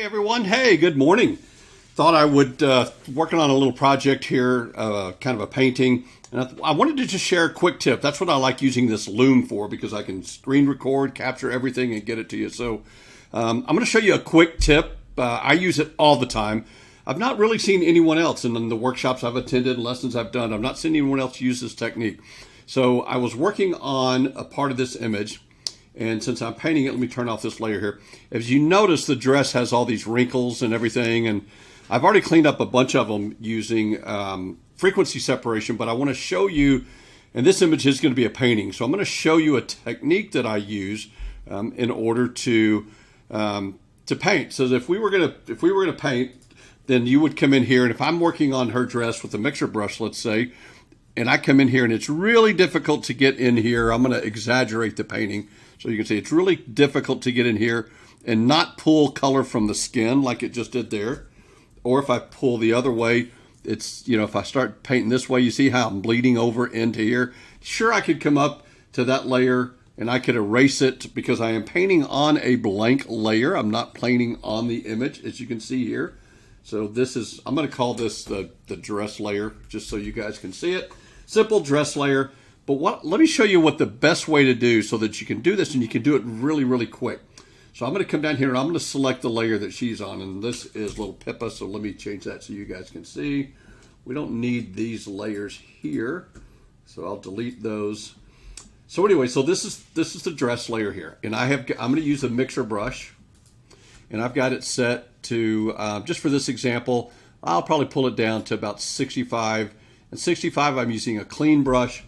Hey everyone, hey, good morning. Thought I would, working on a little project here, kind of a painting, and I wanted to just share a quick tip. That's what I like using this loom for, because I can screen record, capture everything, and get it to you. So I'm going to show you a quick tip. I use it all the time. I've not really seen anyone else in the workshops I've attended and lessons I've done. I've not seen anyone else use this technique. So I was working on a part of this image, and since I'm painting it, let me turn off this layer here. As you notice, the dress has all these wrinkles and everything, and I've already cleaned up a bunch of them using frequency separation, but I want to show you, and this image is going to be a painting, so I'm going to show you a technique that I use in order to paint. So if we were going to paint, then you would come in here, and if I'm working on her dress with a mixer brush, let's say, and I come in here and it's really difficult to get in here, I'm going to exaggerate the painting. So you can see it's really difficult to get in here and not pull color from the skin like it just did there. Or if I pull the other way, it's, if I start painting this way, you see how I'm bleeding over into here. Sure, I could come up to that layer and I could erase it because I am painting on a blank layer. I'm not painting on the image, as you can see here. So this is, I'm going to call this the dress layer, just so you guys can see it. Simple dress layer. But let me show you what the best way to do so that you can do this and you can do it really, really quick. So I'm going to come down here and I'm going to select the layer that she's on. And this is little Pippa, so let me change that so you guys can see. We don't need these layers here, so I'll delete those. So anyway, so this is the dress layer here. And I'm going to use a mixer brush. And I've got it set to, just for this example, I'll probably pull it down to about 65. And 65, I'm using a clean brush.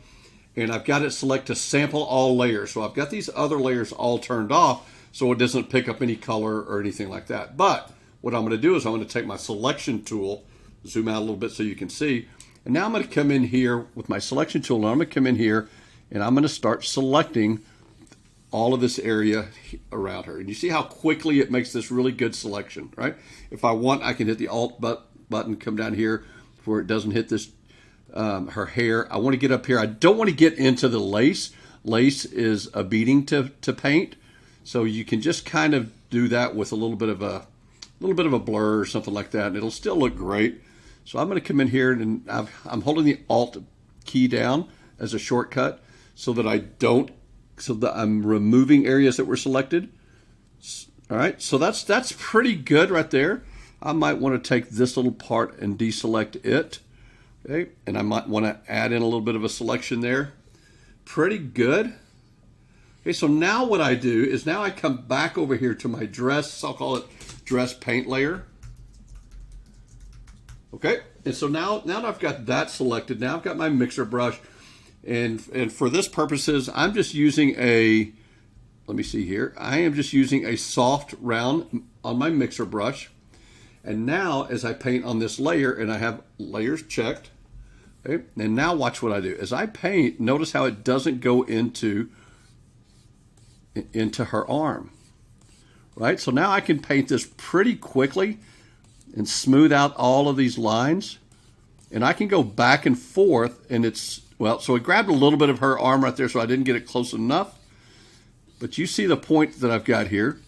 And I've got it select to sample all layers. So I've got these other layers all turned off so it doesn't pick up any color or anything like that. But what I'm going to do is I'm going to take my selection tool, zoom out a little bit so you can see. And now I'm going to come in here with my selection tool, and I'm going to come in here and I'm going to start selecting all of this area around her. And you see how quickly it makes this really good selection, right? If I want, I can hit the Alt button, come down here where it doesn't hit this her hair. I want to get up here. I don't want to get into the lace. Lace is a beading to paint, so you can just kind of do that with a little bit of a blur or something like that, and it'll still look great. So I'm going to come in here and I'm holding the Alt key down as a shortcut so that I'm removing areas that were selected. All right, so that's pretty good right there. I might want to take this little part and deselect it. Okay, and I might want to add in a little bit of a selection there. Pretty good. Okay, so now what I do is now I come back over here to my dress, I'll call it dress paint layer. Okay, and so now that I've got that selected, now I've got my mixer brush, and for this purposes, I'm just using let me see here, I am just using a soft round on my mixer brush. And now as I paint on this layer, and I have layers checked, okay, and now watch what I do. As I paint, notice how it doesn't go into her arm, right? So now I can paint this pretty quickly and smooth out all of these lines. And I can go back and forth, and so it grabbed a little bit of her arm right there, so I didn't get it close enough. But you see the point that I've got here.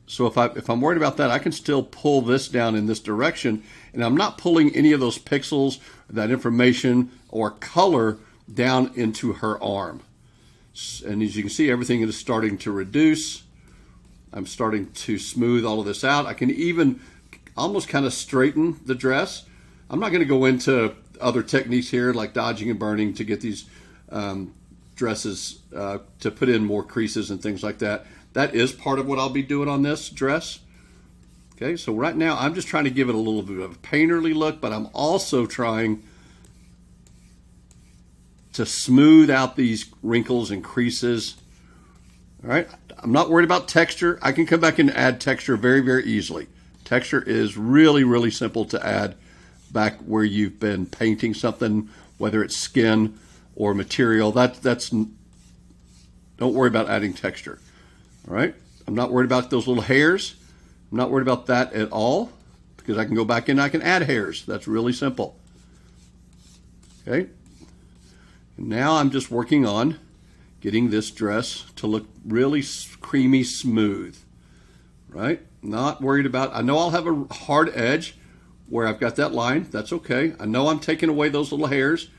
So if I'm worried about that, I can still pull this down in this direction, and I'm not pulling any of those pixels, that information, or color down into her arm. And as you can see, everything is starting to reduce. I'm starting to smooth all of this out. I can even almost kind of straighten the dress. I'm not going to go into other techniques here like dodging and burning to get these dresses to put in more creases and things like that. That is part of what I'll be doing on this dress. Okay, so right now I'm just trying to give it a little bit of a painterly look, but I'm also trying to smooth out these wrinkles and creases. All right, I'm not worried about texture. I can come back and add texture very, very easily. Texture is really, really simple to add back where you've been painting something, whether it's skin or material. Don't worry about adding texture. All right, I'm not worried about those little hairs. I'm not worried about that at all because I can go back in and I can add hairs. That's really simple. Okay, and now I'm just working on getting this dress to look really creamy smooth. right? Not worried about, I know I'll have a hard edge where I've got that line. That's okay. I know I'm taking away those little hairs.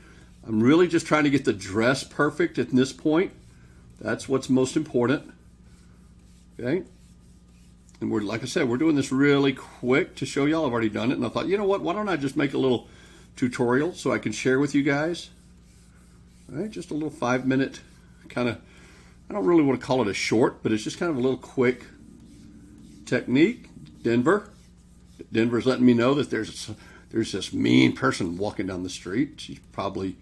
I'm really just trying to get the dress perfect at this point. That's what's most important. Okay. And we're, like I said, we're doing this really quick to show y'all. I've already done it. And I thought, you know what? Why don't I just make a little tutorial so I can share with you guys? All right. Just a little 5-minute kind of, I don't really want to call it a short, but it's just kind of a little quick technique. Denver's letting me know that there's this mean person walking down the street. He's probably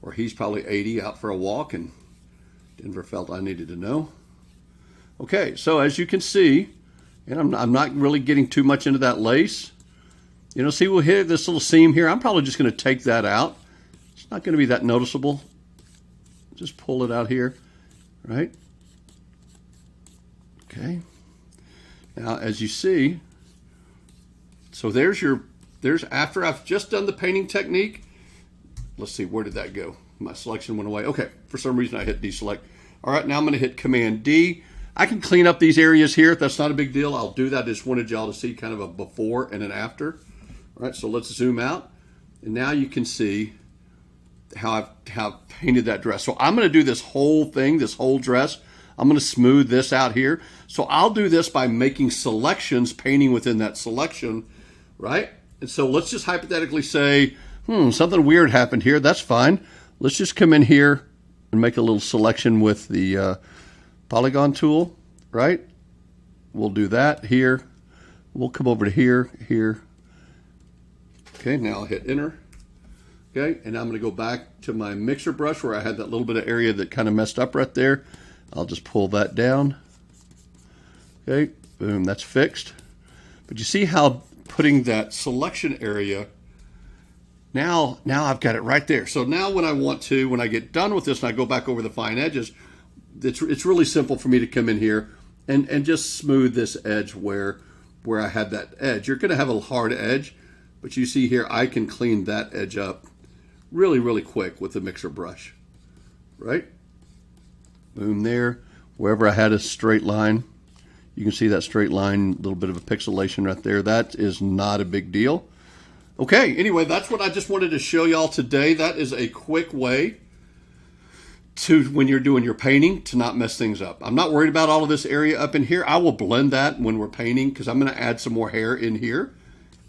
80 out for a walk, and Denver felt I needed to know. Okay, so as you can see, and I'm not really getting too much into that lace. You know, see, we'll hit this little seam here. I'm probably just going to take that out. It's not going to be that noticeable. Just pull it out here, right? Okay. Now, as you see, so there's after I've just done the painting technique. Let's see, where did that go? My selection went away. Okay, for some reason I hit deselect. All right, now I'm going to hit Command D. I can clean up these areas here. That's not a big deal. I'll do that. I just wanted y'all to see kind of a before and an after. All right, so let's zoom out. And now you can see how I've painted that dress. So I'm going to do this whole thing, this whole dress. I'm going to smooth this out here. So I'll do this by making selections, painting within that selection, right? And so let's just hypothetically say, something weird happened here. That's fine. Let's just come in here and make a little selection with the polygon tool, right? We'll do that here. We'll come over to here. Okay, now I'll hit enter. Okay, and I'm going to go back to my mixer brush where I had that little bit of area that kind of messed up right there. I'll just pull that down. Okay, boom, that's fixed. But you see how putting that selection area, now I've got it right there. So now when I get done with this and I go back over the fine edges, it's really simple for me to come in here and just smooth this edge where I had that edge. You're going to have a hard edge, but you see here I can clean that edge up really, really quick with the mixer brush, right? Boom there. Wherever I had a straight line, you can see that straight line, a little bit of a pixelation right there. That is not a big deal. Okay, anyway, that's what I just wanted to show y'all today. That is a quick way to, when you're doing your painting, to not mess things up. I'm not worried about all of this area up in here. I will blend that when we're painting because I'm going to add some more hair in here.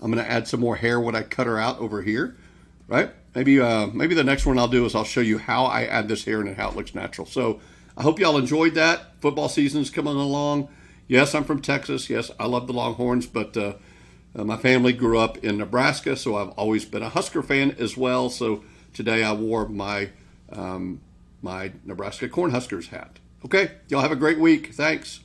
I'm going to add some more hair when I cut her out over here, right? Maybe the next one I'll do is I'll show you how I add this hair and how it looks natural. So I hope y'all enjoyed that. Football season's coming along. Yes, I'm from Texas. Yes, I love the Longhorns, but my family grew up in Nebraska, so I've always been a Husker fan as well. So today I wore my my Nebraska Cornhuskers hat. Okay, y'all have a great week. Thanks.